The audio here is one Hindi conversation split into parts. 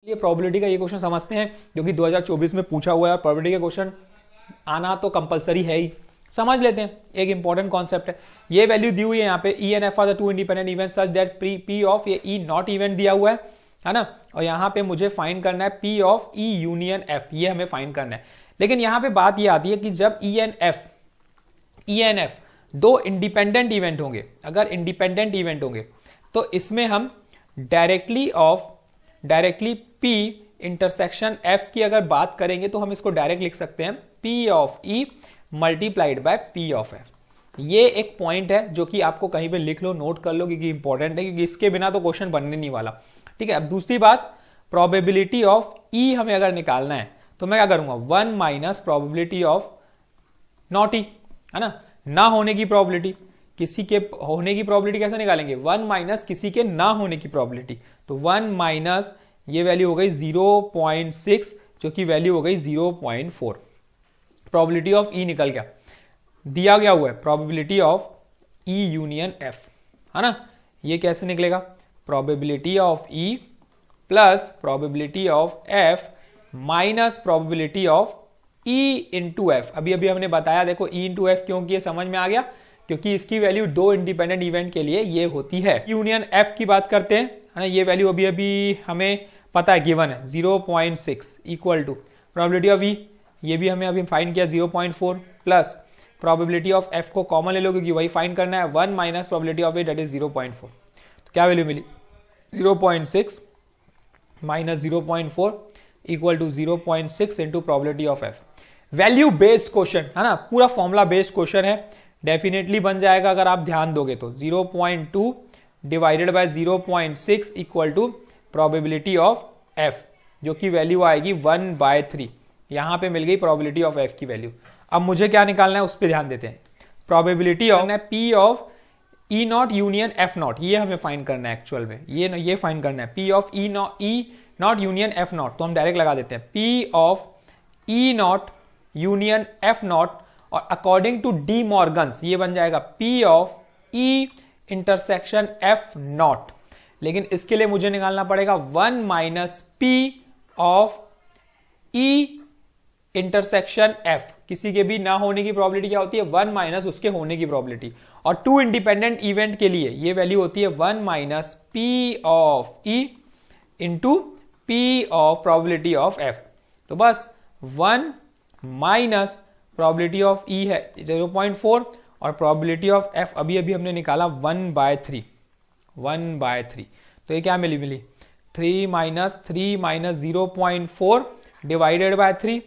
ये प्रोबेबिलिटी का ये क्वेश्चन समझते हैं जो कि 2024 में पूछा हुआ है और प्रोबेबिलिटी का क्वेश्चन आना तो कंपलसरी है ही। समझ लेते हैं, एक इंपॉर्टेंट कॉन्सेप्ट है। ये वैल्यू दी हुई है यहाँ पे E and F R the two independent event such that P of ये ई नॉट इवेंट दिया हुआ है ना, और यहाँ पे मुझे फाइंड करना है P of E union F, ये हमें फाइंड करना है। लेकिन यहाँ पे बात ये आती है कि जब ई एन एफ दो इंडिपेंडेंट इवेंट होंगे, अगर इंडिपेंडेंट इवेंट होंगे तो इसमें हम डायरेक्टली P इंटरसेक्शन F की अगर बात करेंगे तो हम इसको डायरेक्ट लिख सकते हैं P of E multiplied by P of F। ये एक पॉइंट है जो कि आपको कहीं पे लिख लो, नोट कर लो, क्योंकि इंपॉर्टेंट है, क्योंकि इसके बिना तो क्वेश्चन बनने नहीं वाला। ठीक है, अब दूसरी बात, प्रोबेबिलिटी ऑफ E हमें अगर निकालना है तो मैं क्या करूंगा, 1 minus probability of not E, है ना होने की प्रोबेबिलिटी। किसी के होने की प्रोबेबिलिटी कैसे निकालेंगे, 1 माइनस किसी के ना होने की प्रोबेबिलिटी। तो 1 माइनस ये वैल्यू हो गई 0.6 जो कि वैल्यू हो गई 0.4। प्रोबेबिलिटी ऑफ ई निकल गया, दिया गया हुआ है probability of E union F, है ना। ये कैसे निकलेगा, probability of E plus probability of F minus probability of E into F. अभी अभी हमने बताया, देखो ई इंटू एफ क्यों किए, समझ में आ गया, क्योंकि इसकी वैल्यू दो इंडिपेंडेंट इवेंट के लिए ये होती है। यूनियन एफ की बात करते हैं, है ना, ये वैल्यू अभी अभी हमें पता है, गिवन है 0.6 equal to probability of E, ये भी हमें अभी फाइंड किया 0.4 प्लस प्रोबेबिलिटी ऑफ एफ को कॉमन ले लो क्योंकि वही फाइंड करना है, 1 minus probability of A that is 0.4। तो क्या वैल्यू मिली, 0.6 minus 0.4 equal to 0.6 into probability of F. Value based question है ना, पूरा फॉर्मूला बेस्ड क्वेश्चन है, डेफिनेटली बन जाएगा अगर आप ध्यान दोगे तो। 0.2 divided by 0.6 equal to probability of F, जो कि वैल्यू आएगी 1/3। यहां पे मिल गई प्रोबेबिलिटी ऑफ एफ की वैल्यू। अब मुझे क्या निकालना है उस पर ध्यान देते हैं। Probability of P of E not union F not, ये हमें फाइंड करना है एक्चुअल में, ये फाइंड करना है P of E not union F not. तो हम डायरेक्ट लगा देते हैं P of E not union F not, और अकॉर्डिंग टू डी मॉर्गन्स ये बन जाएगा P of E intersection F not. लेकिन इसके लिए मुझे निकालना पड़ेगा 1 minus P of E intersection F। किसी के भी ना होने की प्रोबेबिलिटी क्या होती है, 1 माइनस उसके होने की प्रोबेबिलिटी, और टू इंडिपेंडेंट इवेंट के लिए ये वैल्यू होती है 1 minus P of E into P of probability of F। तो बस 1 माइनस प्रोबेबिलिटी ऑफ E है 0.4 और प्रोबेबिलिटी ऑफ F अभी अभी हमने निकाला 1/3। तो ये क्या मिली 3 माइनस 0.4 डिवाइडेड बाय 3,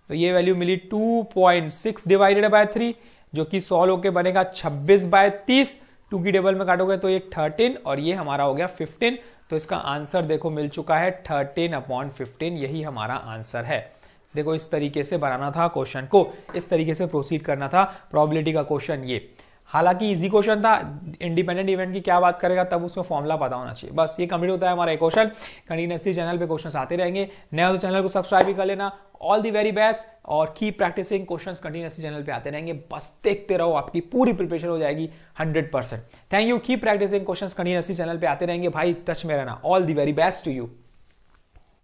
तो ये वैल्यू मिली 2.6 डिवाइडेड बाय 3, जो कि सॉल्व होके बनेगा 26/30। 2 की टेबल में काटोगे तो ये 13 और ये हमारा हो गया 15। तो इसका आंसर देखो मिल चुका है 13/15, यही हमारा आंसर है। देखो इस तरीके से बनाना था क्वेश्चन को, इस तरीके से प्रोसीड करना था प्रोबेबिलिटी का क्वेश्चन। ये हालांकि इजी क्वेश्चन था, इंडिपेंडेंट इवेंट की क्या बात करेगा तब उसमें फॉर्मूला पता होना चाहिए। बस ये कंप्लीट होता है हमारा एक क्वेश्चन। कंटिन्यूअसली चैनल पे क्वेश्चंस आते रहेंगे, नया तो चैनल को सब्सक्राइब भी कर लेना। ऑल दी वेरी बेस्ट, और keep practising, questions continuously channel पे आते रहेंगे, बस देखते रहो, आपकी पूरी प्रिपरेशन हो जाएगी 100%। Thank you, keep practising, questions continuously channel पे आते रहेंगे भाई, टच में रहना। All the very best to you.